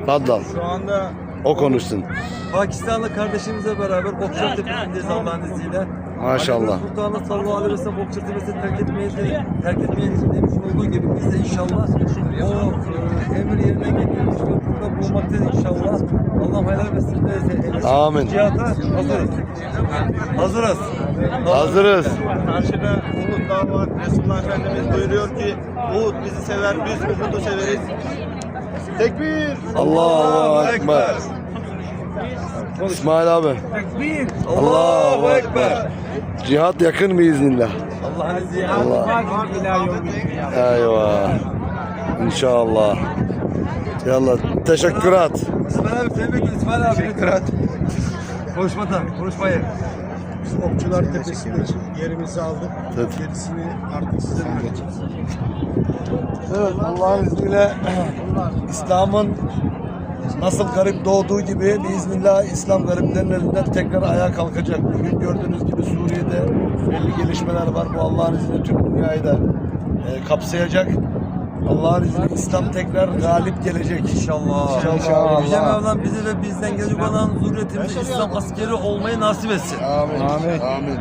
Faddal. Şu anda O konuşsun. Pakistanlı kardeşimizle beraber Okçak Tepesi'ndeyiz Allah'ın izniyle. Maşallah. Ali Sultan'la sallallahu aleyhi ve sellem Okçak Tepesi'ni terk etmeyi demiş olduğu gibi biz de inşallah o emir yerine getirmiş ve burada bulunmaktayız inşallah. Allah helal ve sizlere Amin. cihata hazırız. Hazırız. Hazırız. Karşıda Uhud Dağı var. Resulullah Efendimiz buyuruyor ki Uhud bizi sever, biz Uhud'u severiz. Tekbir! Allahu Ekber. İsmail abi. Tekbir. Allahu Ekber. Cihat yakın biiznillah. Allah'ın izniyle. Allah. Eyvah. İnşallah. Yallah. Teşekkürat. İsmail abi tebrik ederim İsmail abi. Teşekkür konuşmayın. Biz Okçular Tepesi'nde yerimizi aldık. Evet. Gerisini artık size bırakacağız. Evet, Allah'ın izniyle İslam'ın nasıl garip doğduğu gibi biiznillah İslam gariplerinin elinden tekrar ayağa kalkacak. Bugün gördüğünüz gibi Suriye'de belli gelişmeler var. Bu Allah'ın izniyle tüm dünyayı da kapsayacak. Allah'ın izniyle İslam tekrar galip gelecek. İnşallah. İnşallah. Yüce Mevlam bizi ve bizden gelecek olan zürriyetimize İslam askeri olmayı nasip etsin. Amin. Amin.